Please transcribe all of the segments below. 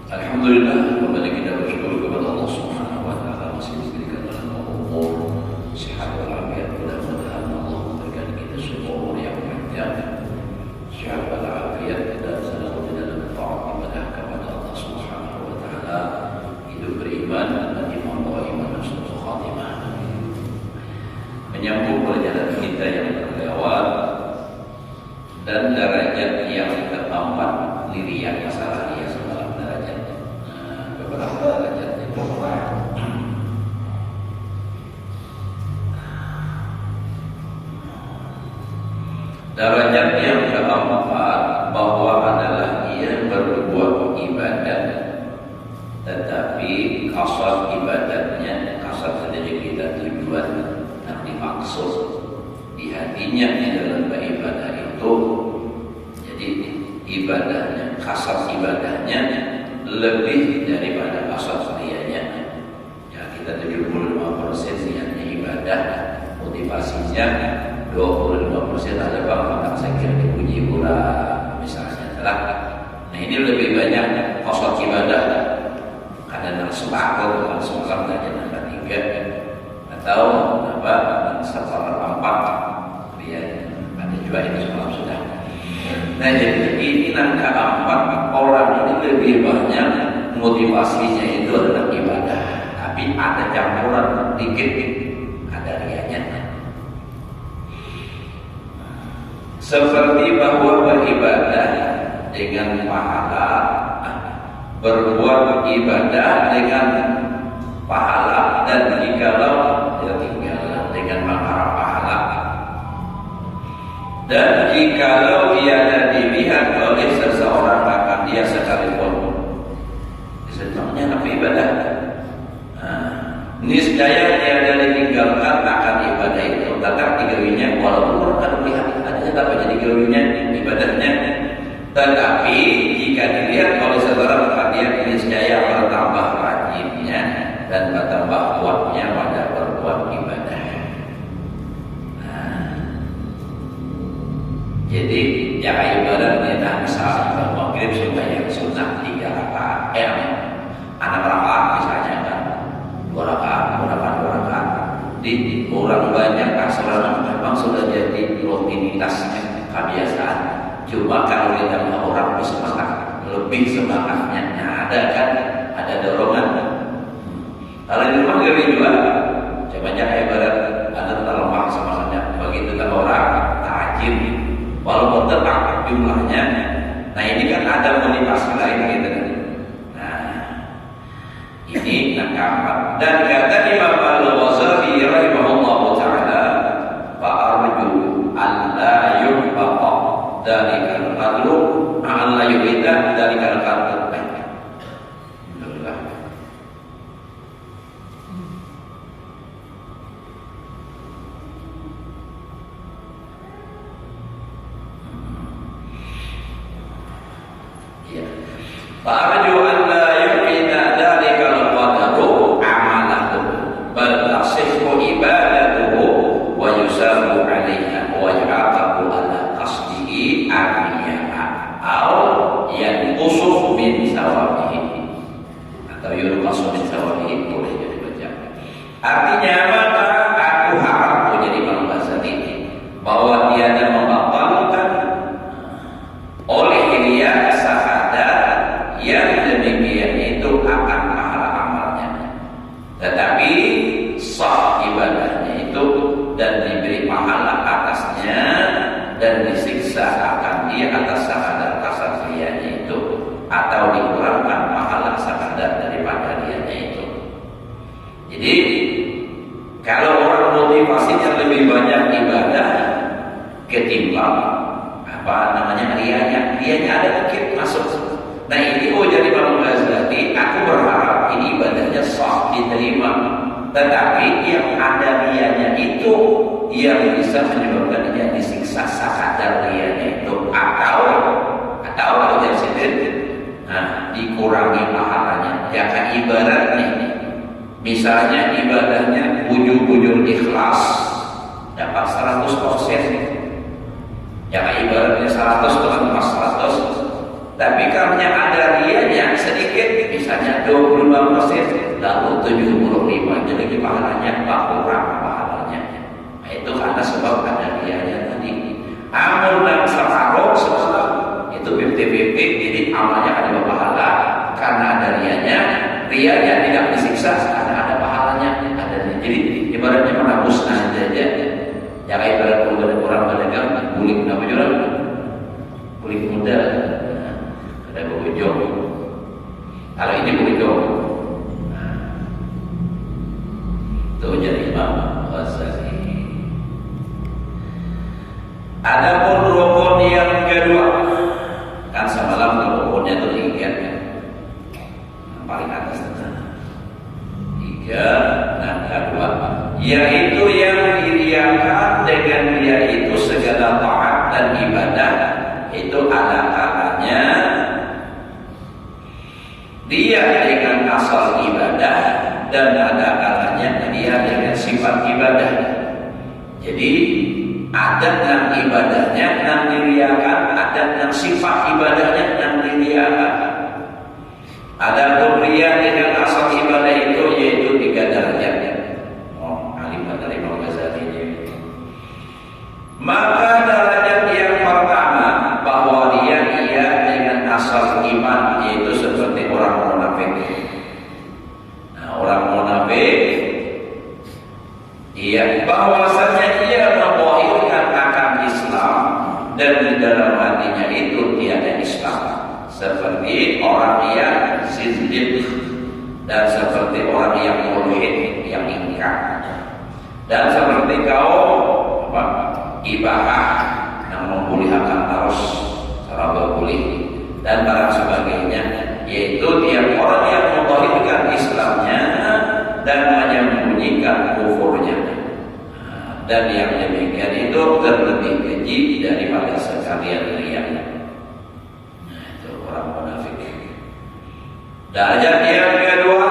Alhamdulillah, kembali kita bersyukur kepada Allah Subhanahu wa taala masih diberikan dalam umur sehat walafiat. Mudah-mudahan Allah memberikan kita semua umur yang panjang, sehat walafiat, dan selalu dalam taat ibadah kepada Allah Subhanahu wa taala, hidup beriman dan iman dan husnul khatimah. Menyambung perjalanan kita yang terlewat dan derajat yang keempat, lirian masalah dia semalam derajat. Beberapa derajat itu derajat yang keempat bahwa adalah ia berbuat ibadat, tetapi kasar ibadatnya, kasar sendiri kita tujuan yang dimaksud di hatinya di dalam beribadah itu. Jadi ibadahnya, kasar ibadahnya lebih daripada kasar sehariannya. Ya, kita 75% niatnya ibadah, motivasinya 25% ada bang sakit dipuji pula misalnya telah. Nah ini lebih banyak kasar ibadah. Kadang sepakat dengan semalam tadi nambah 3 atau apa separuh 4 dia ada juga ini semalam sudah. Nah jadi ini angka 4 orang ini lebih banyak motivasinya itu adalah ibadah, tapi ada campuran dikit ada rianya. Seperti bahwa beribadah dengan pahala, berbuat ibadah dengan pahala, dan jikalau dia tinggal dengan mengharap pahala, dan jikalau ia dilihat oleh seseorang akan dia sekalipun, sebenarnya apa ibadah, niscaya dia ditinggalkan akan ibadah itu. Tetap digawinya walaupun orang akan melihat adanya apa jadi gawinya ibadahnya, tetapi jika dilihat oleh seseorang akan dia niscaya bertambah rajinnya dan bertambah kuatnya pada berbuat ibadah. Jadi ya ibadah kita misalnya maghrib sembahyang sunnah 3 rakaat, anak rakaat misalnya kan 2 rakaat, 2 rakaat. Di orang banyak kasaran memang sudah jadi rutinitasnya, kebiasaan. Cuma kalau kita orang bersemangat, lebih semangatnya ada kan, ada dorongan. Kalau di rumah gawe juga, coba jangan ibarat ada terlemah semangatnya. Begitu kan orang tajir. Walaupun tetap jumlahnya, nah ini kan ada motivasi lain gitu. Nah, ini nakamat. Dan kata Imam Al-Ghazali rahimahullahu taala, fa'arju alla yubqa dalikal qadru alla yubida dalikal qadru. Fa'arju an la yuqina dalikal qadaru amalahu bal tasihhu ibadatuhu wa yusabu 'alaiha wa yaj'al Artinya maka aku harap jadi Imam Ghazali bahwa tiada membatalkan oleh riya syahadat yang demikian itu akan pahala amalnya, tetapi sah ibadahnya itu dan diberi pahala atasnya dan disiksa akan dia atas syahadat kasar riyanya itu, atau dikurangkan pahala syahadat daripada riyanya itu. Jadi kalau orang motivasinya lebih banyak ibadah ketimbang riyanya ada mungkin masuk. Nah ini jadi Imam Ghazali, aku berharap ini ibadahnya sah diterima, tetapi yang ada riyanya itu yang bisa menyebabkan dia disiksa sekadar riyanya itu, atau jadi sendiri, dikurangi pahalanya. Ya kan ibaratnya, misalnya ibadahnya bujur-bujur ikhlas dapat 100%. Ya ibaratnya 100 dengan pas 100, tapi karena ada riyanya sedikit, misalnya 25%, lalu 75, jadi pahalanya kurang pahalanya. Nah, itu karena sebab ada riyanya tadi. Amal dan separuh itu 50-50, jadi amalnya ada pahala karena ada riyanya tidak disiksa karena ada pahalanya. Jadi ibaratnya menabus aja. Ya kayak ibarat orang berdagang kulit apa jual? Kulit muda, ada bujong. Kalau ini bujong, itu jadi Imam Ghazali. Ada pun rukun yang kedua, kan semalam rukunnya itu tiga, paling atas tiga, dan kedua, yaitu yang diriakan dengan dia itu segala taat dan ibadah itu ada kalanya dia dengan asal ibadah dan ada kalanya dia dengan sifat ibadah. Jadi ada yang ibadahnya yang diriakan, ada yang sifat ibadahnya yang diriakan. Ada riya dengan asal ibadah itu yaitu 3 derajat. Dari Imam Ghazali. Maka derajat yang pertama bahwa dia dengan asal iman yaitu seperti orang munafik. Orang munafik bahwasanya ia membohongkan akan Islam dan di dalam hatinya itu tiada Islam, seperti orang yang zindiq dan seperti orang yang mulhid yang ingkar. Dan seperti kaum ibadah yang membolehkan terus cara berboleh dan barang sebagainya, yaitu tiap orang yang membolehkan Islamnya dan menyembunyikan kufurnya. Dan yang demikian itu terlebih keji daripada sekalian riya. Itu orang munafik. Derajat yang kedua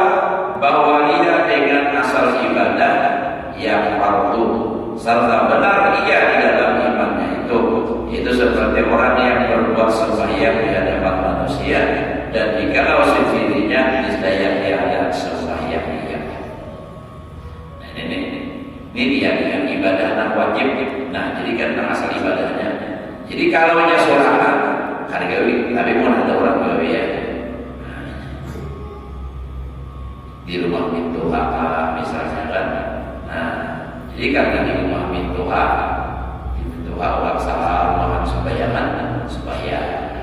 bahwa ia dengan asal ibadah yang fardu serta benar ia di dalam imannya itu seperti orang yang berbuat sembahyang di hadapan manusia dan jikalau sendirinya niscaya dia ada sembahyang dia. Nah, ini dia dengan ibadah yang wajib. Nah jadi kan asal ibadahnya. Jadi kalau nya sorangan hargawi, tapi mau ada orang gawe ya di rumah pintu apa misalnya kan. Jadi karena di rumah mintuha orang salah rumahan sembayangan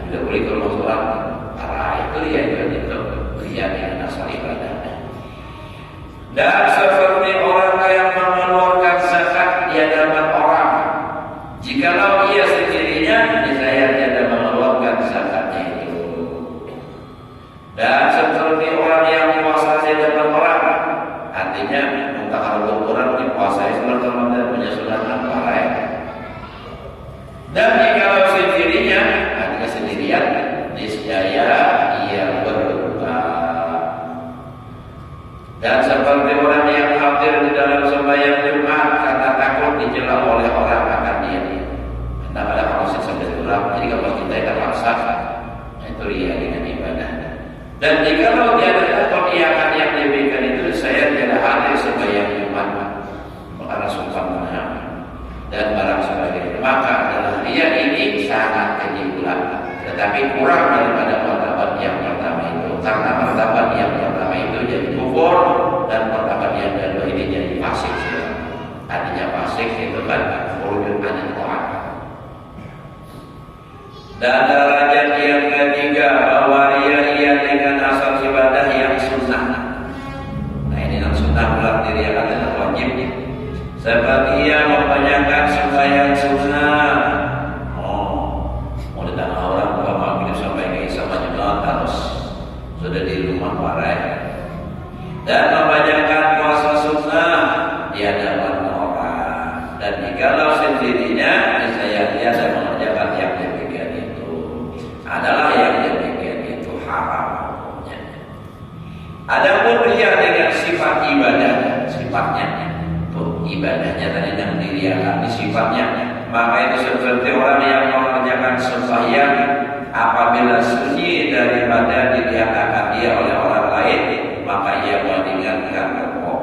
tidak boleh kalau sholat arah itu dia dengan asal ibadah. Dan seperti orang yang mengeluarkan zakat di hadapan orang, jikalau ia sendirinya niscaya dia ada mengeluarkan zakatnya itu. Dan seperti orang yang puasa di hadapan orang, artinya kalau orang dipuasai sunnah Ramadan punya sunnah apa dan jika sendirinya hanya sendirian niscaya ia berdoa. Dan seperti orang yang hadir di dalam sembahyang Jumat karena takut dicela oleh orang akan dia. Karena ada proses sebenarnya. Jadi kalau kita tidak paksa, itu dia dengan ibadah. Dan jika dia takut ia akan yang demikian itu saya tidak hadir sembahyang Dan derajat yang ketiga bahwa ia dengan asal ibadah yang sunnah. Nah ini yang sunnah berarti dia adalah wajib. Seperti ia membanyakan sembahyang sunnah. Mau datang orang buka maghrib sampai ke isya jemaat harus sudah di rumah parai. Dan membanyakan puasa sunnah di hadapan orang. Dan jikalau sendirinya saya dia mengerjakan yang demikian adalah yang demikian itu haram hukumnya. Adapun dia dengan sifat ibadah, sifatnya tuh ibadahnya tadi yang diriakan sifatnya, maka itu seperti orang yang mengerjakan sembahyang apabila sunyi daripada diriakan dia oleh orang lain, maka ia meninggalkan rukuk.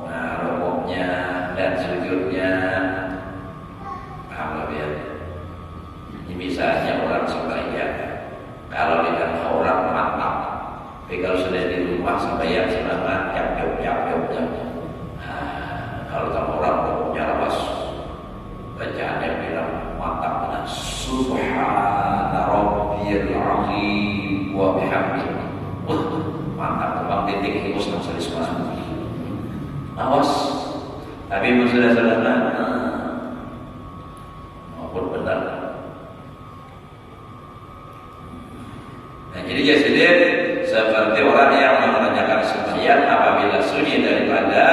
Nah, rukuknya dan sujudnya apa ya? Ini misalnya orang sembahyang. Kalau dengan orang mantap, tapi kalau sudah di rumah sembahyang semangat, jap. Kalau sama orang pokoknya lepas, bacaannya bilang mantap dengan Subhana Rabbiyal Azim wa bihamdihi. Mantap, terbang titik hipus nang salis mana? Awas, tapi sudah maupun benar. Nah, jadi seperti orang yang mengerjakan sembahyang apabila sunyi daripada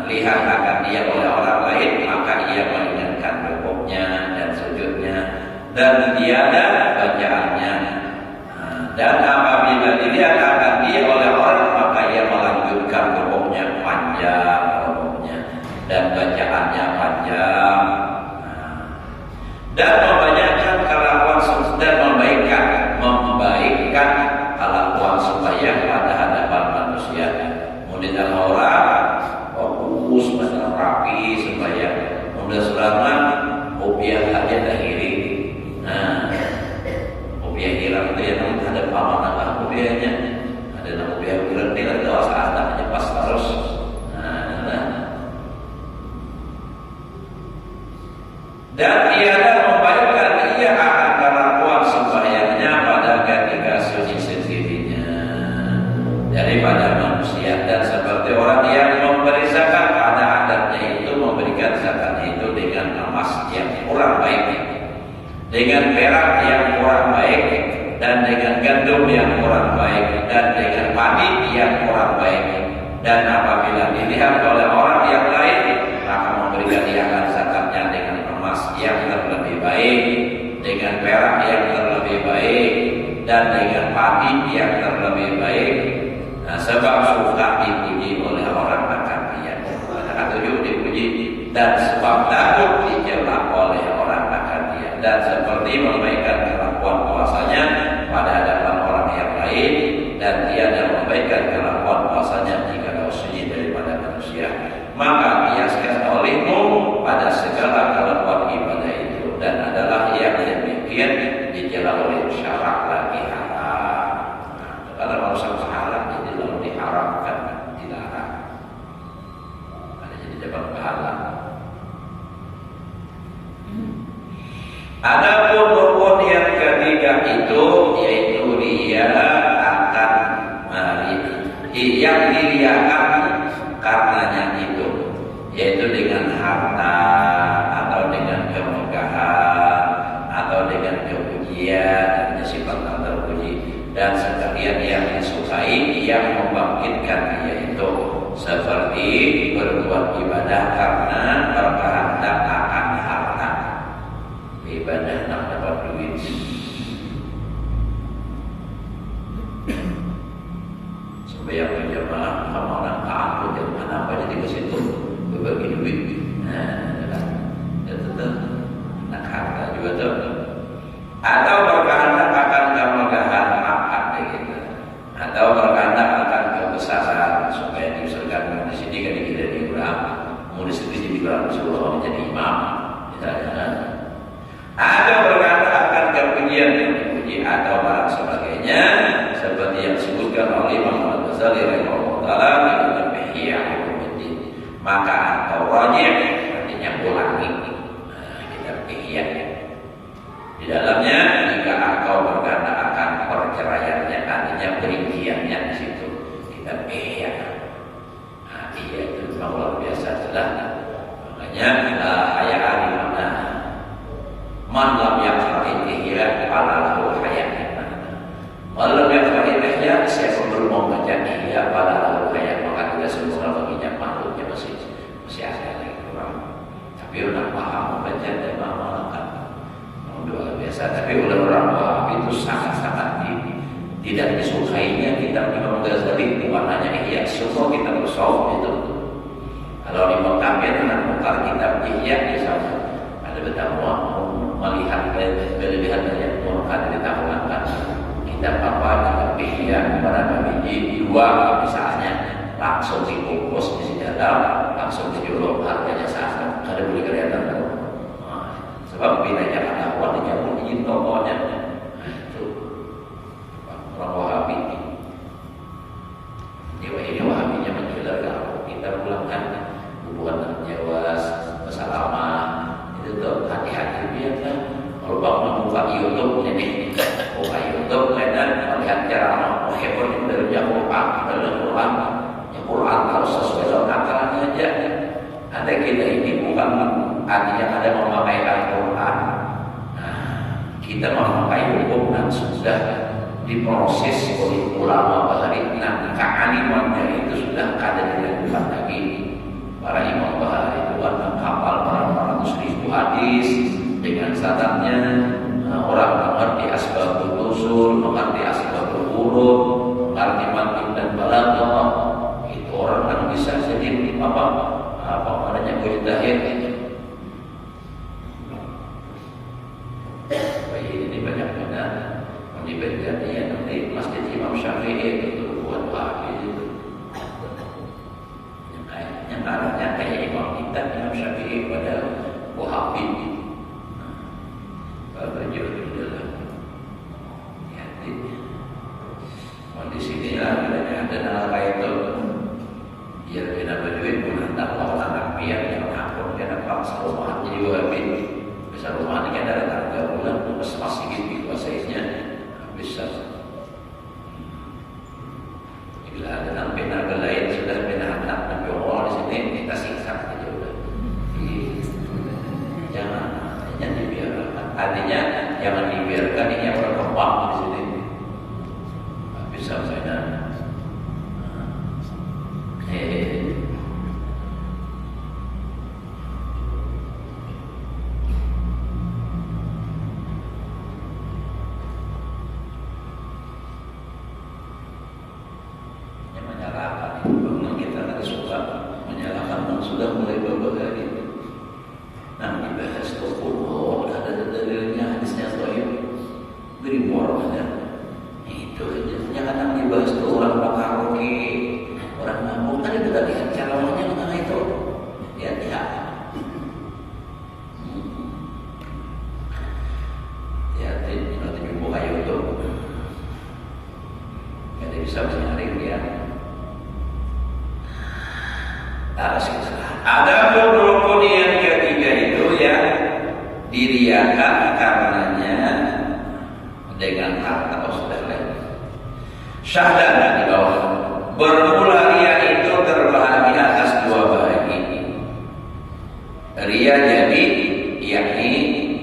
lihat akan dia oleh orang lain, maka ia mengingatkan rukuknya dan sujudnya dan tiada bacaannya. Dan apabila dilihat akan dia oleh orang, maka ia melanjutkan rukuknya panjang rukuknya dan bacaannya panjang. Dan membanyakan kelakuan dan membaikkan kelakuan sembahyang pada hadapan manusia. Kemudian orang fokus macam rapi sembahyang, mudah selamat upiah aja dahiri. Nah, upiah hilang itu yang ada pamanah upiahnya, ada nama upiah hilang tidak ada saat aja pas terus. Dan tiada membaikkan ia akan kelakuan sembahyangnya pada ketika sunyi sendirinya daripada manusia. Dan seperti orang yang memberi zakat pada adatnya itu memberikan zakatnya itu dengan emas yang kurang baik, dengan perak yang kurang baik, dan dengan gandum yang kurang baik, dan dengan padi yang kurang baik. Dan apabila dilihat oleh orang yang lain, maka memberikan ia akan zakatnya dengan emas yang terlebih baik, dengan perak yang terlebih baik, dan dengan padi yang terlebih baik. Nah, sebab suka dipuji oleh orang akan dia, atau dipuji, dan sebab takut dicela oleh orang akan dia, dan seperti membaikkan kelakuan puasanya pada hadapan orang yang lain, dan tiada membaikkan kelakuan puasanya jika kau sunyi daripada manusia. Maka kiaskan olehmu pada segala kelakuan ibadah itu, dan adalah yang demikian dicela oleh syarak lagi haram. Karena manusia haram jadi lalu diharamkan, dilarang. Ada jadi dapat pahala. Adapun rukun yang ketiga itu yaitu dia akan yang diriakan karenanya itu, yaitu dengan harta atau dengan kemegahan atau dengan kepujian dan sifat terpuji, dan sekalian yang disukai yang membangkitkan yaitu seperti berbuat ibadah karena berkehendak akan harta, ibadah nak dapat duit. Sembahyang berjamaah sama orang takut dan kenapa jadi ke situ berbagi duit. Nah, dan tetap nak harta juga tuh. Atau berkehendak akan kemegahan makan begitu. Atau berkehendak akan kebesaran supaya diusulkan di sini kan kita diulang, mau di sini diulang Rasulullah menjadi imam, misalnya. Atau berkehendak akan kepujian yang dipuji atau barang sebagainya, seperti yang disebutkan oleh Imam Al-Ghazali rahimahullah taala dalam Ihya Ulumuddin. Maka atau rajih artinya ulangi, kita Ihya. Di Di dalamnya jika engkau berkata akan perceraiannya, artinya perinciannya di situ kita iya. Nah, iya itu memang luar biasa jelas. Makanya ayat di mana man lam yaqra'il ihya fala lahu hayat. Malam yang terakhirnya siapa belum mau baca ihya fala lahu hayat, maka tidak sempurna baginya, makhluknya masih ada lagi kurang. Tapi orang paham membaca dan mengamalkan luar biasa. Tapi oleh orang Wahabi itu sangat-sangat tidak disukainya kitab Imam Ghazali warnanya ihya. Semua kitab tasawuf itu. Kalau Imam Kamil menukar kitab ihya misalnya ada betapa melihat berlebihan banyak murka ditambahkan kitab apa kitab ihya beberapa biji dua misalnya langsung dibungkus di dalam langsung dijulur harganya sangat ada boleh kelihatan sebab bedanya anak warnanya pun izin tokohnya itu orang Wahabi ini Wahabinya menjelaskan kalau kita pulangkan hubungan nyawa bersalaman itu tuh hati-hati biar kan kalau bangun buka YouTube ini buka YouTube dan melihat cara hebat itu dari Quran dari Quran harus sesuai dengan akalannya aja. Ada kita ini bukan artinya ada memakai Al-Quran. Nah, kita memakai hukum yang sudah diproses oleh ulama bahari. Nah, kealimannya itu sudah kada dilakukan lagi. Para imam bahari itu akan hafal para ribu hadis dengan sanadnya. Orang mengerti asbabul nuzul, mengerti asbabul wurud, mengerti mantiq dan balaghah. Itu orang yang bisa jadi apa namanya mujtahid. Ini banyak benar diberikannya nanti Masjid Imam Syafi'i itu buat Wahabi itu. Yang arahnya kayak Imam kita Imam Syafi'i pada Wahabi. Kalau jauh di dalam hati. Di sini lah ada nama itu. Ya bina berduit pun hendak lawan biar yang ampun kena paksa rumah jadi Wahabi. Bisa rumah ini kan ada 3 bulan masih sedikit dikuasainya bisa. Bila ada nampina lain sudah bina anak nabi Allah di sini kita siksa saja udah. Jangan dibiarkan. Artinya jangan dibiarkan ini yang berkembang di sini. Bisa saya. Sudah mulai beberapa hari. Nah, dibahas Qur'an, ada dalilnya, hadisnya sahih. Beri moralnya. Itu jangan dibahas orang karaoke, orang mabuk. Tadi kita lihat cara orangnya mengenai itu. Ya. Ya, nanti buka YouTube. Jadi bisa mencari dia. Ada rukun yang ketiga itu yang diriakan karenanya dengan harta atau sudah lain. Syahdan di bawah. Bermula ria itu terbagi atas 2 bahagi. Ria jadi yakni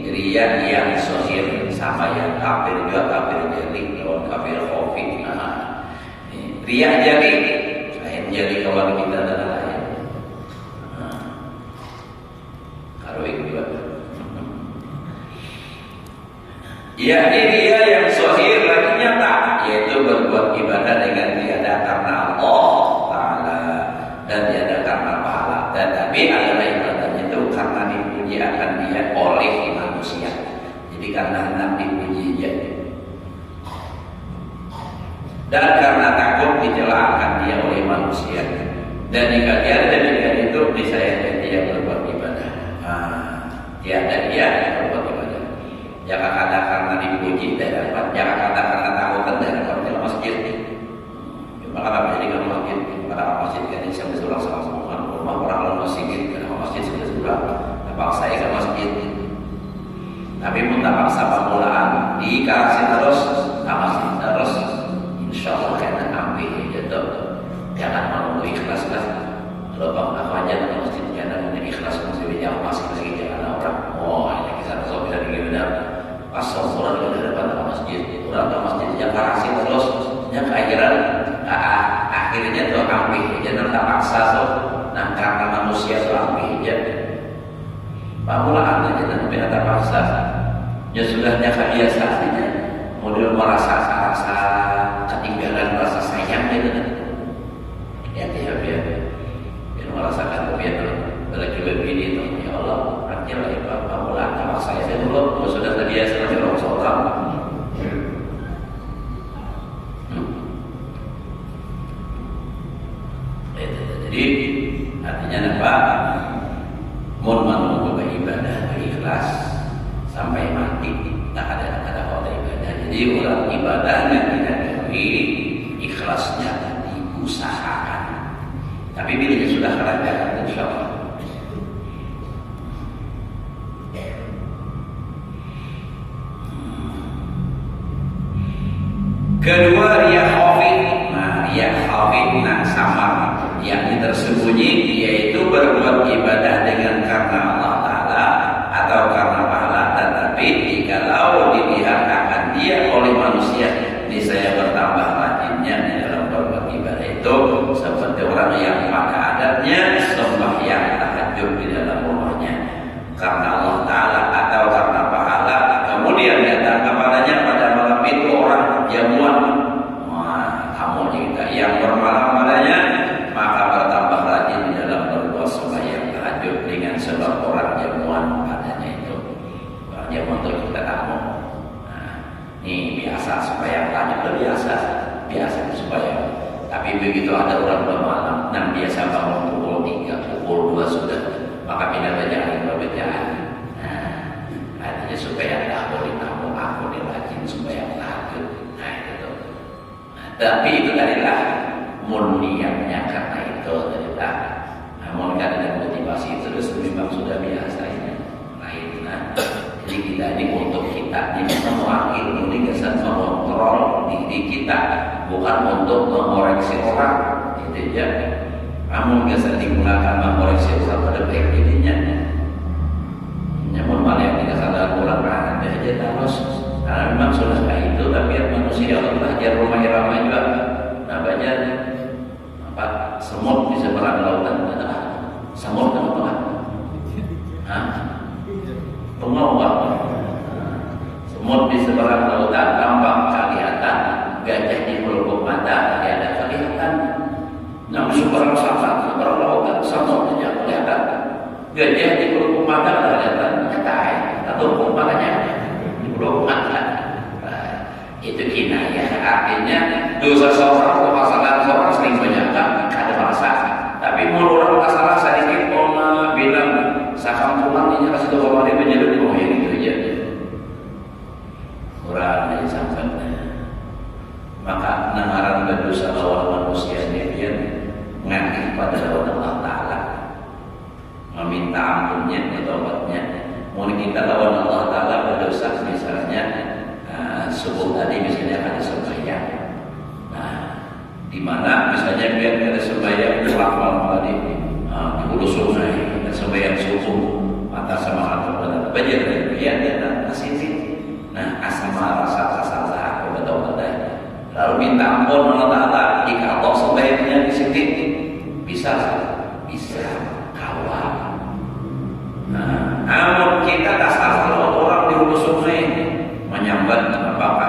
ria yang sahih sama yang kafir juga kafir jadi lawan kafir khafi. Ria jadi lain jadi kawan kita dan lain. Yakni dia yang sahih lagi nyata, yaitu berbuat ibadah dengan tiada karena Allah Ta'ala dan tiada karena pahala. Dan tapi adalah ibadahnya itu karena dipuji akan dia oleh manusia. Jadi karena hendak dipuji dia. Dan karena takut dicela akan dia oleh manusia. Dan jika tiada demikian itu niscaya dia berbuat ibadah. Tiada dia berbuat ibadah. Jangan kata karena dipuji tidak dapat, jangan kata karena takut tidak dapat. Dalam masjid, maka jadi kalau masjid, pada masjid kan bisa bersulang sama rumah orang masjid, karena masjid sudah sudah. Terpaksa ke masjid, tapi pun tak paksa bangun dikasih terus, kasih terus, insya Allah kena ambil gitu. Jangan menunggu ikhlas lah. Kalau bang aku aja ke masjid jangan menunggu ikhlas masih masih jangan orang. Oh ini kisah Rasul bisa benar. Pas sholat di depan masjid, orang ke masjid jangan kasih terus, yang akhiran akhirnya tuh ambil, jangan tak paksa tuh. Nah karena manusia tuh ambil aja. Pamulaan aja dan tidak terpaksa. Ya sudahnya kebiasaannya, model merasa ketinggalan rasa sayang gitu kan. Ya dia merasakan kebiasaan lagi begini tuh ya Allah, artinya lah ya pamulaan terpaksa saya dulu, sudah terbiasa nanti orang. Jadi artinya apa? Mohon menunggu ibadah ikhlas sampai mati tak ada kata ibadah. Jadi orang ibadahnya tidak dari ikhlasnya diusahakan. Tapi bila sudah kerajaan insya Allah. Kedua riya khafid. Nah riya khafid samar yang tersembunyi yaitu berbuat ibadah dengan karena Allah Ta'ala atau karena pahala, tetapi jikalau dilihat akan dia oleh manusia niscaya bertambah rajinnya di dalam berbuat ibadah itu, seperti orang yang pada adatnya sembahyang tahajud di dalam rumahnya karena Allah Ta'ala atau karena pahala, kemudian datang kepadanya pada malam itu orang jamuan tamu juga yang bermalam padanya, maka bertambah rajin di dalam berbuat sembahyang tahajud dengan sebab orang jamuan padanya itu. Orang jamuan itu kita tamu. Nah, ini biasa sembahyang tahajud biasa sembahyang. Tapi begitu ada orang bermalam, nah biasa bangun pukul 3, pukul 2 sudah, maka pindah bacaan perbedaan. Nah, artinya supaya tak boleh tamu aku dirajin sembahyang tahajud. Nah itu. Nah, tapi itu adalah niatnya karena itu cerita. Namun karena motivasi itu memang sudah biasa ini. Jadi kita ini untuk kita ini semua ilmu ini kesan mengontrol diri kita, bukan untuk mengoreksi orang. Itu ya. Namun kesan digunakan mengoreksi orang pada baik dirinya. Namun malah yang tidak sadar orang ada aja terus. Karena memang sudah kayak itu, tapi manusia Allah belajar rumah irama juga. Nah banyak semut di seberang lautan adalah semut dan apa? Pengawal. Semut di seberang lautan tampak kelihatan, gajah di pelupuk mata tidak ada kelihatan. Namun seberang lautan semut tidak kelihatan, gajah di pelupuk mata tidak kelihatan. Ketai atau pelupuk matanya di pelupuk mata. Itu kinayah, artinya dosa seorang atau kesalahan seorang sering banyakkan ada masa. Tapi mau orang masalah sedikit bilang sakampungan ini kasih tahu orang dia menjadi ini gitu aja. Kurang aja sampai. Maka nangaran berdosa lawan manusia dia ngangkat pada lawan Allah Ta'ala, meminta ampunnya, bertobatnya. Mau kita lawan Allah Ta'ala berdosa misalnya subuh tadi misalnya ada sembahyang. Nah, di mana misalnya biar ada sembahyang pulang malam tadi di hulu sungai ada sembahyang subuh mata sama hati benar banjir ya dan asisi. Nah, asma rasa salah aku betul-betul. Lalu minta ampun Allah Ta'ala jika Allah sembahyangnya di sini bisa kawal. Nah, namun kita tak salah orang di hulu sungai menyambat apa-apa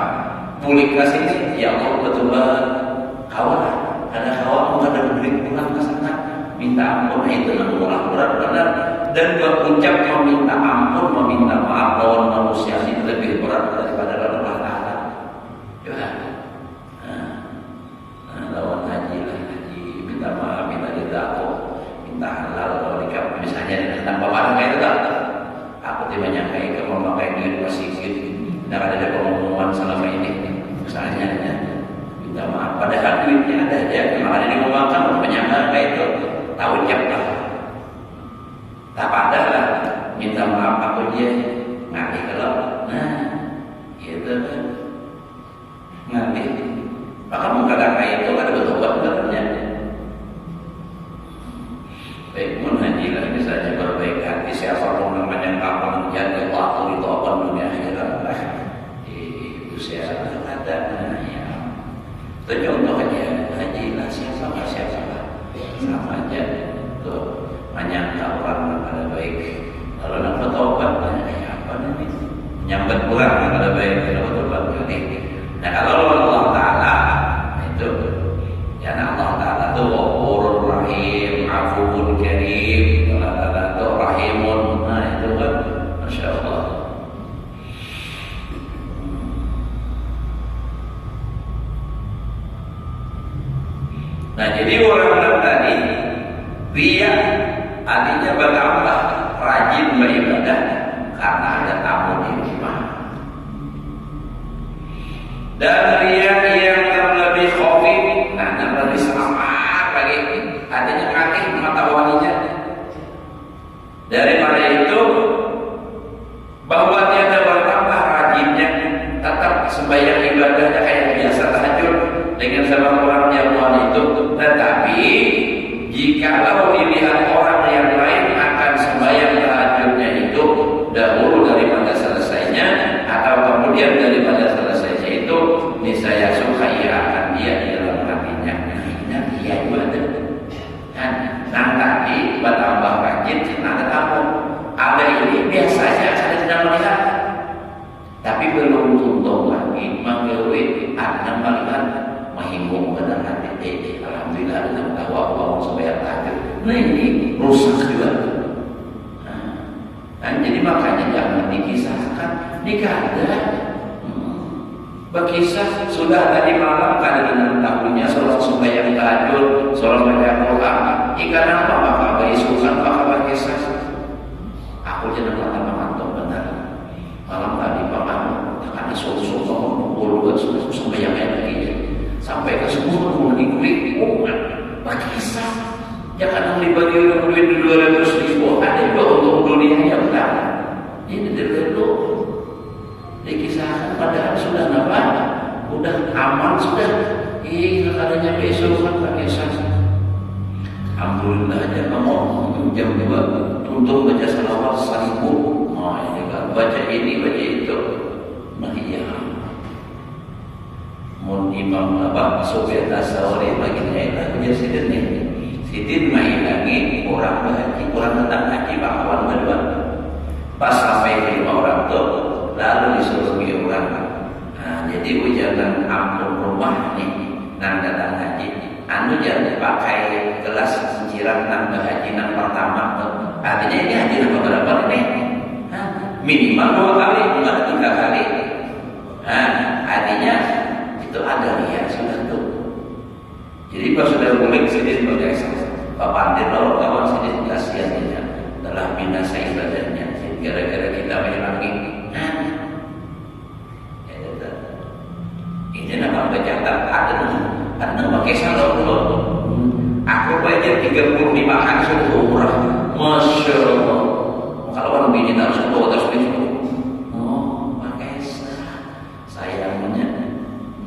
pulih ke sini ya Allah betul-betul kawan karena kawan ada beri pulang ke sana minta ampun itu orang berat-berat dan berucap meminta ampun meminta maaf lawan manusia itu lebih berat daripada Allah Ta'ala ya lawan haji minta maaf minta ridho minta halal kalau dikap misalnya tanpa barang itu tak aku tidak nyangka kalau memakai duit masih tidak ada pengumuman selama ini misalnya minta maaf padahal duitnya ada aja memang ada yang memakan penyangka kayak itu tahu siapa tak ada lah minta maaf aku dia ngasih kalau nah gitu kan lah misalnya berbaik hati, siapa pun namanya kapan menjadi waktu itu apa dunia akhirat lah itu saya ada ya. Itu contoh aja haji lah siapa sama aja tuh menyangka orang ada baik kalau nak bertobat ya apa nih menyambat pulang ada baik kalau bertobat berarti. Nah kalau Allah Taala itu ya Allah Taala itu Ghafurur Rahim, Afuwun Karim, Allah Taala itu Rahimun. Nah itu kan Masya Allah. Nah jadi orang-orang tadi dia artinya bertambah rajin beribadah karena ada tamu di rumah. Dan dia yang terlebih khafif, nah lebih selamat lagi, artinya kaki mengetahuinya. Daripada itu bahwa dia bertambah rajinnya, tetap sembahyang ibadahnya kayak biasa tahajud dengan sebab orang jamuan itu, tetapi jikalau dilihat orang yang lain akan sembahyang tahajudnya itu dahulu daripada selesainya atau kemudian daripada selesainya itu, niscaya suka ia akan dia di dalam hatinya. Nah dia ibadah. Nah tadi bertambah rajin karena ketemu. Ada ini biasanya saya tidak melihat, tapi belum tuntung lagi mengeluit anda melihat menghimbau pada hati. Alhamdulillah dengan tahu Allah supaya tahajud. Nah ini rusak juga. Nah, jadi makanya jangan dikisahkan, dikada. Berkisah sudah tadi malam kadang tahunya sholat sembahyang tahajud, sholat baca Quran. Ikan apa maka berisukan maka berkisah. Aku jangan kata mengantuk benar. Malam tadi paman karena susu pukul 2 sembahyang lagi sampai ke 10 dikulik. Berkisah. Jangan dibagi duit 200.000 ada juga untuk dunianya benar. Ini dulu dikisahkan padahal sudah apa? Udah aman sudah. Adanya besok kan pakai sasa. Alhamdulillah aja kamu jam 2 tuntung baca salawat 1000. Nah ini kan baca ini baca itu. Nah iya. Mun imam apa Sufyan Ats-Tsauri baginya itu punya sidin nih. Sidin main lagi orang berhaji, orang datang haji bakawan berdua. Pas sampai 5 orang tuh lalu disuruh ke orang. Nah, jadi ujian ampun rumah nih nang datang haji. Anu jangan pakai gelas ciciran nang haji nang pertama tuh. Artinya ini haji nang berapa nih? Minimal 2 kali, bukan 3 kali. Nah, artinya itu ada riak sudah tuh. Jadi pas sudah mulai sedih sebagai Pak Pandir lalu kawan sedih kasihannya telah binasa ibadahnya gara-gara kita menyelangi. Ini nama bercatat ada pakai salon. Aku bayar 35 kali sudah umrah. Masya Allah. Kalau orang bini harus kedua terus itu. Oh, pakai sayangnya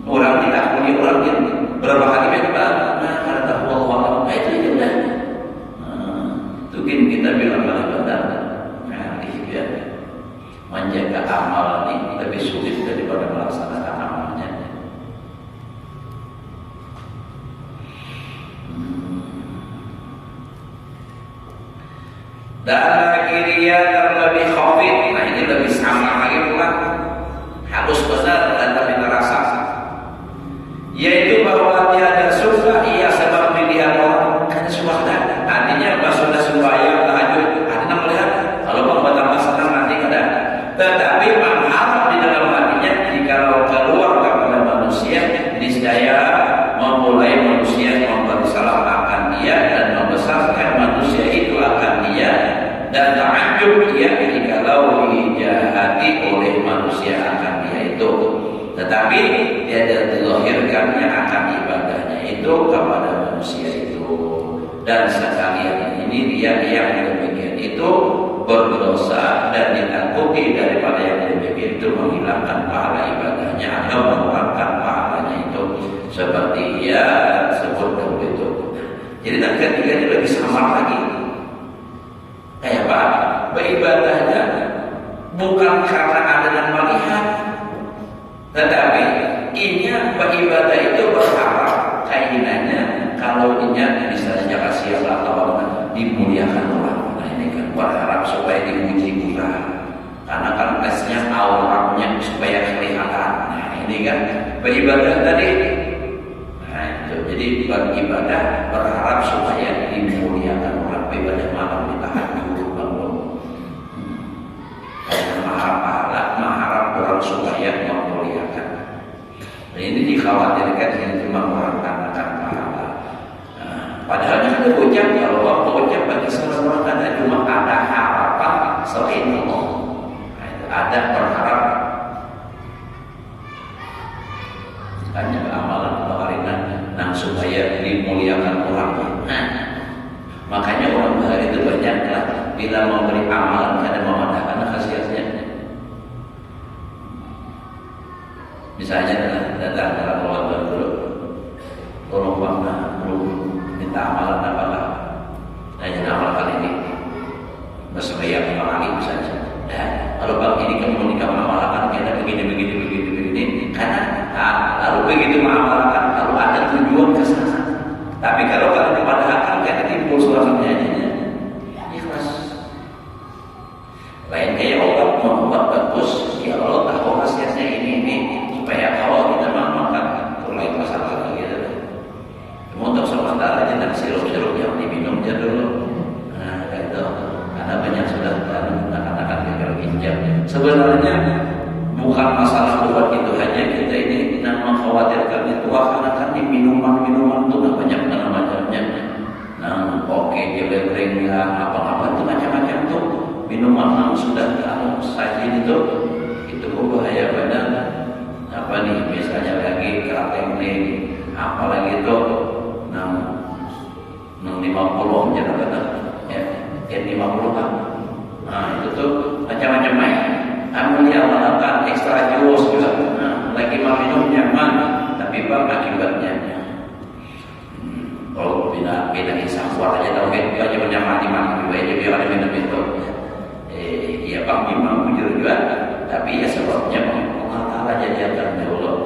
orang tidak punya orang yang berapa kali memang. Nah, karena tahu Allah. Nah itu udah. Mungkin kita bilang benar. Nah, dia menjaga amal ini lebih sulit daripada melaksanakan amalnya. Dan lagi dia terlebih khafif. Nah ini lebih sama lagi pula. Harus benar dan tapi terasa. Yaitu bahwa tiada suka ia sebab dilihat orang karena suara. Artinya pas sudah sembahyang tahajud, artinya melihat kalau bertambah senang nanti ada. Tetapi mengharap di dalam hatinya jika keluar kepada manusia niscaya memulai manusia memberi salam akan dia dan membesarkan manusia itu akan dia dan takjub dia jikalau dijahati oleh manusia akan dia itu. Tetapi dia dilahirkannya akan ibadahnya itu kepada manusia itu. Dan sekalian ini dia yang demikian itu berdosa dan ditakuti daripada yang demikian itu menghilangkan pahala ibadahnya atau mengurangkan pahalanya itu seperti ia sebut dahulu itu. Jadi dan ketiga ini lebih samar lagi. beribadahnya bukan karena ada yang melihat, tetapi inya beribadah itu berharap keinginannya kalau inya misalnya kasih Allah atau dimuliakan orang. Nah ini kan berharap supaya dipuji orang. Karena kan tesnya auratnya supaya kelihatan. Nah ini kan beribadah tadi. Nah itu jadi beribadah berharap supaya dimuliakan orang. Beribadah malam ditahan dulu bangun. Mengharap orang supaya memuliakan. Nah, ini dikhawatirkan yang cuma mengharapkan pahala. Nah, padahal itu ucap kalau waktu ucap bagi seorang ada cuma ada harapan selain Allah. Ada berharap hanya amalan baharinan nah supaya dimuliakan orang. Nah, makanya orang bahari itu banyaklah bila memberi amalan kada memandangkan khasiatnya. Misalnya datang dalam waktu dulu, tolong bang, belum minta amalan apakah? Nah, jangan amal kali ini bersemayam 5 kali misalnya. Kalau bang ini kamu menikah mengamalkan kita begini karena lalu begitu mengamalkan kalau ada tujuan ke sana. Tapi kalau kepada kita timbul suasananya ikhlas. Lain kayak Allah membuat bagus, ya Allah tahu khasiatnya ini supaya kalau kita mengamalkan itu lain masalah gitu. Untuk sementara aja dan sirup-sirup yang diminum aja dulu. Nah itu karena banyak sudah akan ginjal. Sebenarnya bukan masalah buat itu hanya kita ini mengkhawatirkan itu karena kan di minuman itu banyak macamnya. Nah, oke jelek apa itu macam-macam tuh minuman yang sudah sajian itu bahaya benar. Apa nih misalnya lagi kerating nih apalagi itu 50 benar ya 50 kan. Nah itu tuh macam-macam main. Kamu dia melakukan ekstra jus juga. Nah, lagi mau minum nyaman, tapi bang akibatnya. Kalau bina insang kuat aja tahu kan, aja menyamati mati, biar ada minum itu. Ya bang memang jujur juga, tapi ya sebabnya Allah jadi akan Allah.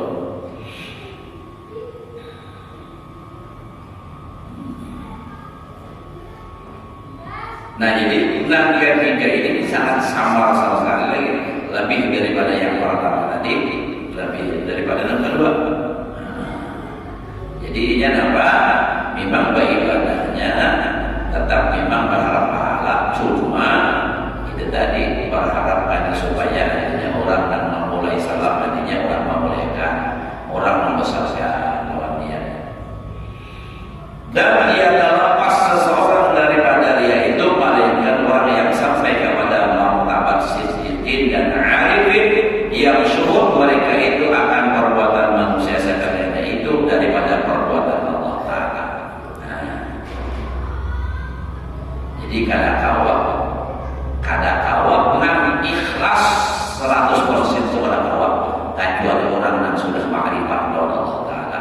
Nah jadi tiga ini sangat sama sekali lagi, lebih daripada yang pertama tadi, lebih daripada yang kedua. Jadi ini apa? Memang ibadahnya tetap memang berharap pahala, cuma itu tadi berharapkan supaya orang dan memulai salam nantinya orang memulaikan orang membesarkan lawan dia. Dan dia terlepas seseorang daripada dia itu melainkan orang yang sampai kepada martabat siddiqin dan arifin yang syuhud mereka itu akan perbuatan manusia sekalian itu daripada perbuatan Allah Ta'ala. Jadi kada kawat nang ikhlas 100% kepada kawat kecuali orang yang sudah makrifat Allah Ta'ala.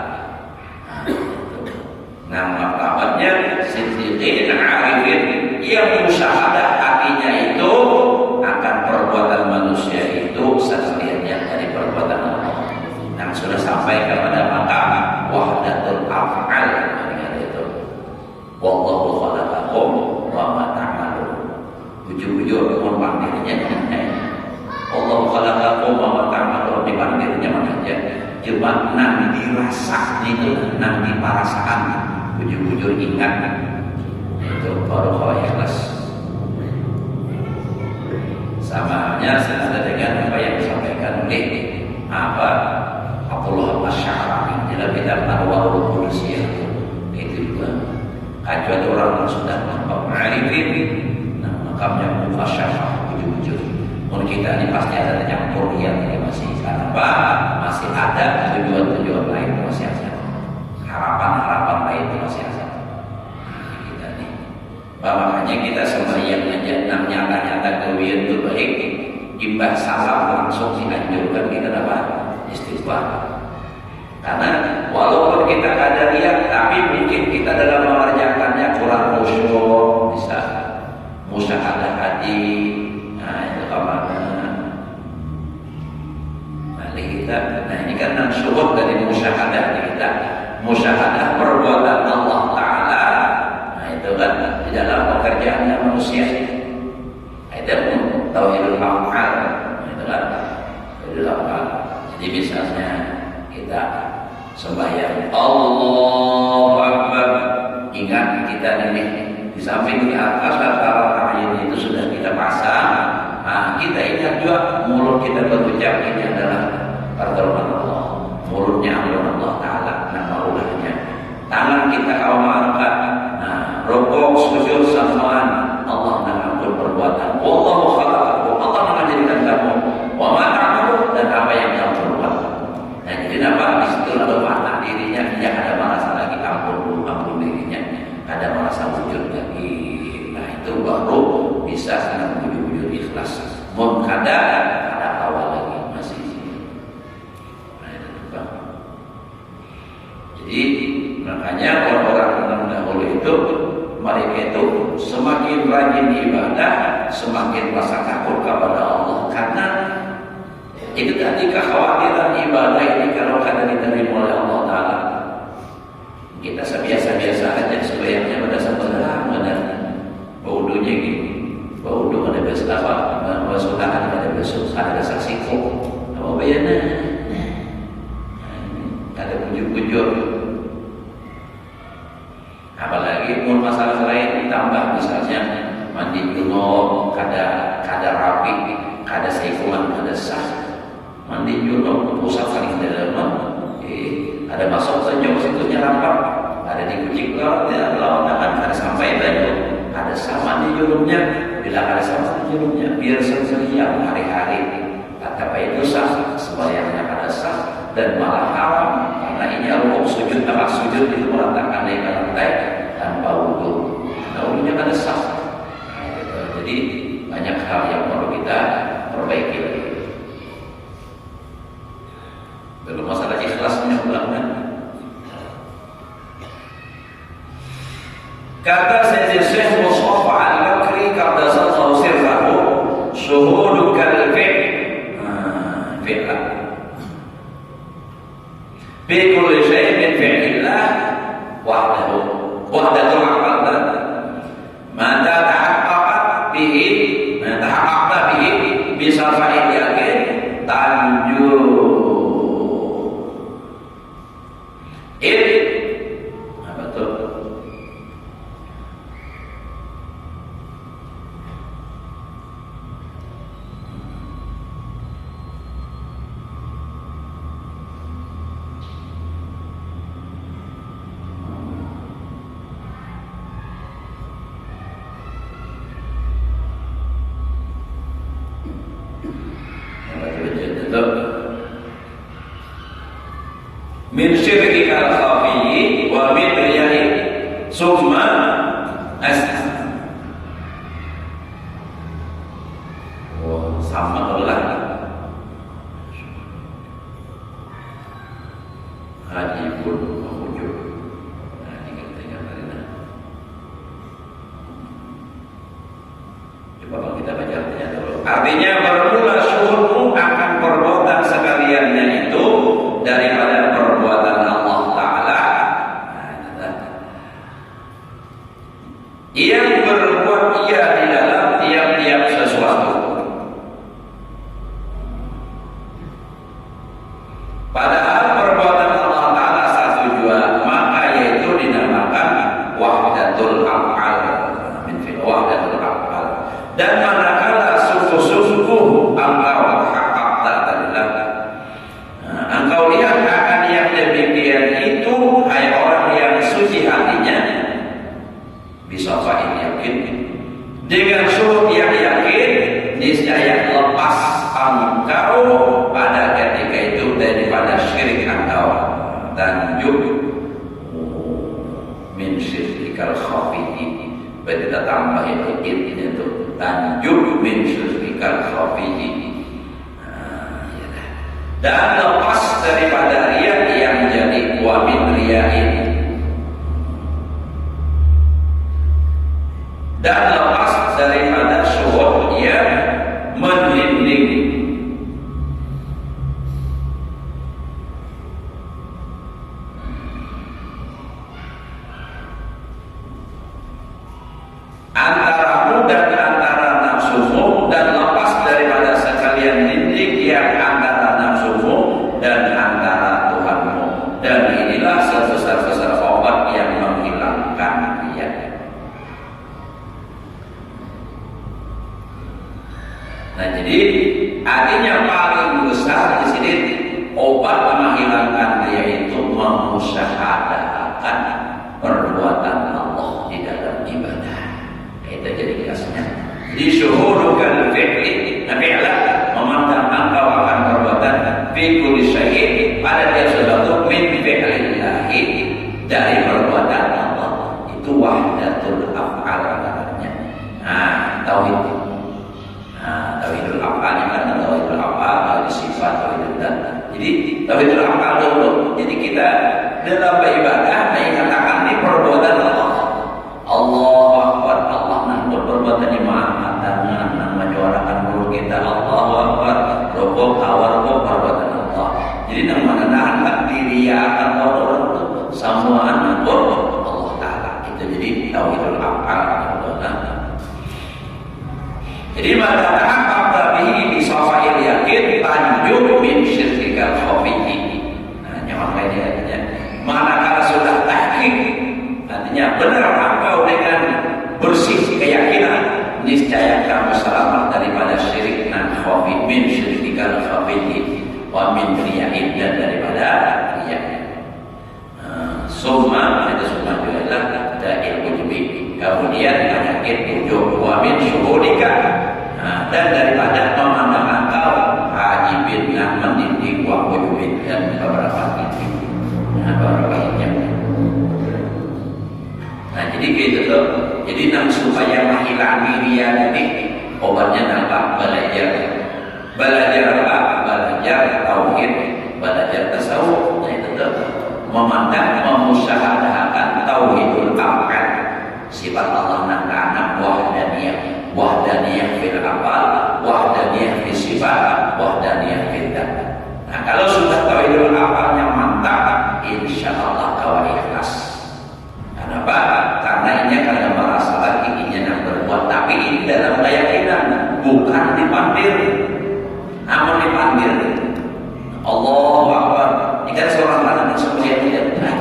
Nah martabatnya siddiqin dan arifin yang musyahadah hatinya itu akan perbuatan manusia itu sesungguhnya dari perbuatan Allah yang sudah sampai kepada maqam wahdatul af'al dengan itu wallahu khalaqakum wa ma ta'malun. Ujung-ujung panggilnya Allah khalaqakum wa ma ta'malun dipanggilnya mana aja cuma nang dirasa itu nang diparasaan ujung-ujung ingat itu baru kalau ikhlas. Samanya senada dengan apa yang disampaikan oleh Abdullah Masyarakat dalam kitab Anwarul Qudusiyah itu juga kecuali orang yang sudah mengarifin makamnya mufasyafah ujung-ujung. Menurut kita ini pasti ada campur yang ini masih kenapa masih ada tujuan-tujuan lain masih ada harapan-harapan lain masih ada. Kita nih, makanya kita sembahyang aja nyata-nyata kewian itu baik. Imbah salam langsung dianjurkan kita dapat istighfar. Karena walaupun kita ada riak, tapi mungkin kita dalam mengerjakannya kurang khusyuk, bisa musyahadah hati. kita. Nah ini kan syuhud dari musyahadah kita, musyahadah perbuatan Allah Ta'ala. Nah itu kan di dalam pekerjaannya manusia. Itu tauhidul af'al. Itu kan tauhidul af'al. Jadi misalnya kita sembahyang Allahu Akbar, ingat kita ini di samping di atas antara ta'yin itu sudah kita pasang. Nah, kita ingat juga mulut kita berucap ini adalah pertolongan Allah, mulutnya Allah Ta'ala, nama ulahnya. Tangan kita kalau mengangkat, nah, rukuk, sujud, samaan Allah mengampun perbuatan. Wallahu khalaqakum, Allah menjadikan kamu. Wa ma ta'malun, dan apa yang kamu perbuat. Nah, jadi apa? Di situ ada makna dirinya, dia ada merasa lagi ampun dirinya, ada merasa wujud lagi. Nah, itu baru bisa sangat wujud ikhlas. Mun ada awal lagi masih. Nah, itu Pak. Jadi makanya orang-orang dahulu itu mereka itu semakin rajin ibadah, semakin rasa takut kepada Allah, karena itu tadi kekhawatiran ibadah ini kalau kadang diterima oleh Allah Ta'ala. Kita sebiasa-biasa aja sebayangnya pada sebelah benar. Baudunya gini, baudu ada besar apa, basuhan ada besar, ada saksi kok, apa bayarnya? Ada pujuk-pujuk. Apalagi pun masalah lain ditambah, misalnya mandi junub, kada rapi, kada seifuman, kada sah. Mandi junub pusat saling dalam, ada masuk saja situnya rapat, ada di kucing laut, ada sampai banyak, ada sama di junubnya, bila ada sama di junubnya, biar sering hari-hari, kata itu sah, sembahyangnya kada sah, dan malah haram, karena ini rukuk sujud, tempat sujud itu meletakkan di lantai tanpa wudu, nah wudunya kada sah. Jadi banyak hal yang perlu kita perbaiki lagi. Belum masalah ikhlasnya ulama. Kata Sayyid Syekh Mustafa Al-Bakri qaddasallahu sirrahu, syuhudu kal fi'la bi kulli syai'in min fi'lillah wahdahu wahdatul aqal ma tahaqqaqat bihi bi safa'il yakin tanju apa tuh? Min syirkikal khafiyyi wa min riya'i summa sama ulah hajibun mawujud. Nah ini kita tadi nah. Coba kita baca artinya dulu. Artinya bermula syuhudmu akan perbuatan sekaliannya itu daripada perbuatan Allah Ta'ala yang berbuat ia di dalam tiap-tiap sesuatu. Padahal perbuatan Allah Ta'ala satu jua, maka yaitu dinamakan wahdatul af'al, wahdatul af'al. Dan manakala sungguh-sungguh engkau hakikatan adalah engkau lihat akan yang demikian itu, hai orang yang suci hatinya, bisa fa'in yakin, dengan syuhud yang yakin, niscaya lepas engkau pada ketika itu daripada syirik engkau, dan min syirkikal khafiyyi. Berarti kita tambah ini itu tanjuk min syirkikal khafiyyi, dan lepas daripada riya yang menjadi wa min riyain, dan lepas daripada syuhud yang meninding. Nah, jadi artinya paling besar di sini obat menghilangkan dia itu memusyahadakan perbuatan Allah di dalam ibadah. Itu jadi kiasnya. Di syuhurukal fi'li, fi'la memandang engkau akan perbuatan fi kulli syai'in pada dia sesuatu min fi'lillahi dari perbuatan Allah. Itu wahdatul af'al namanya. Nah, tauhid. Nah, tauhidul af'al kan tauhidul af'al, tauhid sifat, tauhidul dzat. Jadi tauhidul af'al dulu. Jadi kita dalam beribadah mengatakan ini perbuatan Allah. Allahu Akbar, Allah nangkut perbuatan maaf tangan, nang menyuarakan mulut kita. Allahu Akbar, rukuk, tawarruk, perbuatan Allah. Jadi nang menahan diri akan orang itu samuan Allah Taala. Itu jadi tauhidul af'al. Jadi maka tahaqqaqa bihi bi safa'il yakin tanju min syirkikal khafiy. Nah, nyaman kayaknya. Manakala sudah tahqiq, artinya benar engkau dengan bersih keyakinan, niscaya kamu selamat daripada syirik dan khafi, min syirkikal khafiy wa min riya'in, dan daripada riya'. Summa itu summa jualah da'il ujubi, kemudian penyakit ujub, wa min syuhudika, dan daripada memandang engkau hajibin yang mendidik wa ujubin, dan beberapa titik. Beberapa yang. Nah, jadi gitu tuh. Jadi supaya menghilangi riya ini obatnya apa? Belajar apa? Belajar tauhid, belajar tasawuf. Nah, itu tuh memandang, memusyahadakan tauhidul af'al, sifat Allah nang kana wahdaniyah fil af'al, wahdaniyah fil sifat, wahdaniyah fil dzat. Nah, kalau sudah tauhidul af'alnya mantap, insyaallah kau ikhlas. Kenapa? Karena ini karena merasa lagi ingin yang berbuat, tapi ini dalam keyakinan, bukan dipandir. Namun dipandir. Allahu Akbar. Ini kan seorang anak semuanya tidak benar.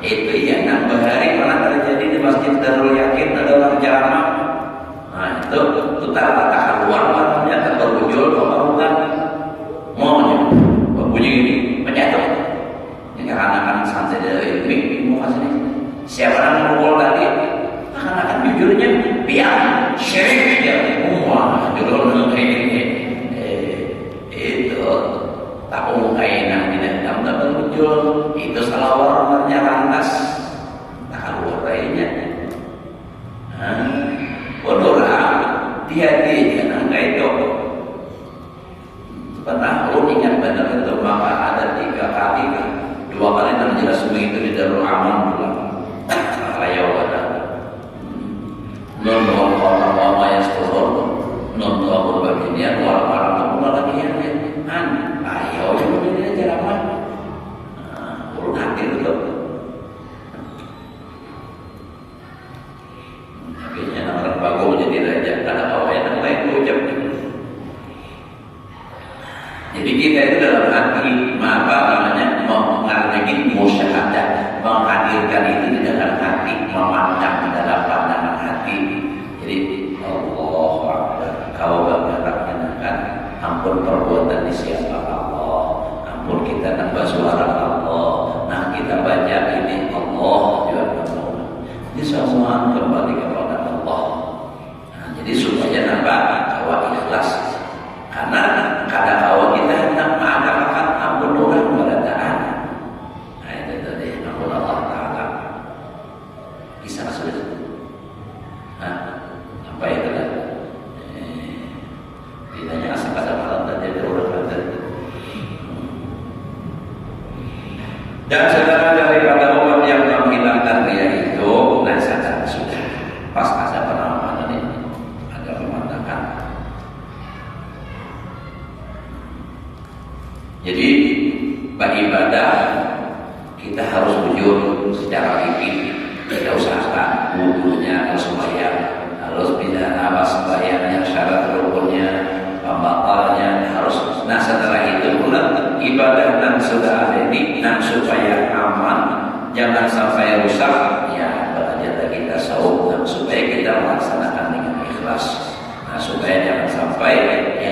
Itu yang nambah hari pernah terjadi di Masjid Darul Yakin, ada orang ceramah. Nah, itu tak keluar namanya terberujul pembarukan maunya bunyi ini menyatu. Ini anak-anak santai dari ini mau kasih siapa yang mengukul tadi? Akan jujurnya biar syirik dia semua judul ini itu tak kainan tidak dapat muncul itu salah warnanya lantas tak keluar lainnya. Orang hati-hati jangan kayak itu. Pernah lu ingat benar itu maka ada 3 kali, 2 kali terjelas semua itu di Darul Aman pula. Ayah wada. Non orang yang setor, non orang berbeda, orang pula lagi yang ayah yang berbeda ceramah. Urut hati itu. Akhirnya orang bagus jadi raja, ada orang yang lain ucap. Jadi kita itu dalam hati apa namanya mengalami musyahadah, menghadirkan itu di dalam hati, memandang di dalam pandangan hati. Jadi Allah Akbar, kau bergerakkan ampun perbuatan di siapa Allah, ampun kita nambah suara Allah. Nah kita baca ini Allah juga Allah. Ini semua kembali kepada Allah. Nah, jadi supaya nambah kau ikhlas. Karena kadang awal kita hendak mengatakan ampun orang kepada Ta'ala. Nah itu tadi ampun Allah Ta'ala. Bisa sudah. Apa itu kan? Ditanya asal kata malam tadi ada orang kata. Dan saudara daripada obat yang menghilangkan riya itu, nah saja sudah pas ada penamanan ini ada pemandangan. Jadi beribadah kita harus jujur secara fikih. Kita usahakan wudunya harus sembahyang, harus bisa apa sembahyangnya, syarat rukunnya, pembatalnya harus. Nah setelah itu pula ibadah yang sudah ada ini, nah supaya aman, jangan sampai rusak. Ya belajar kita tasawuf, supaya kita melaksanakan dengan ikhlas. Nah supaya jangan sampai ya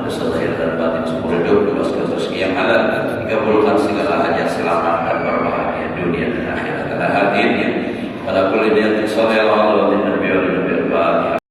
udah selesai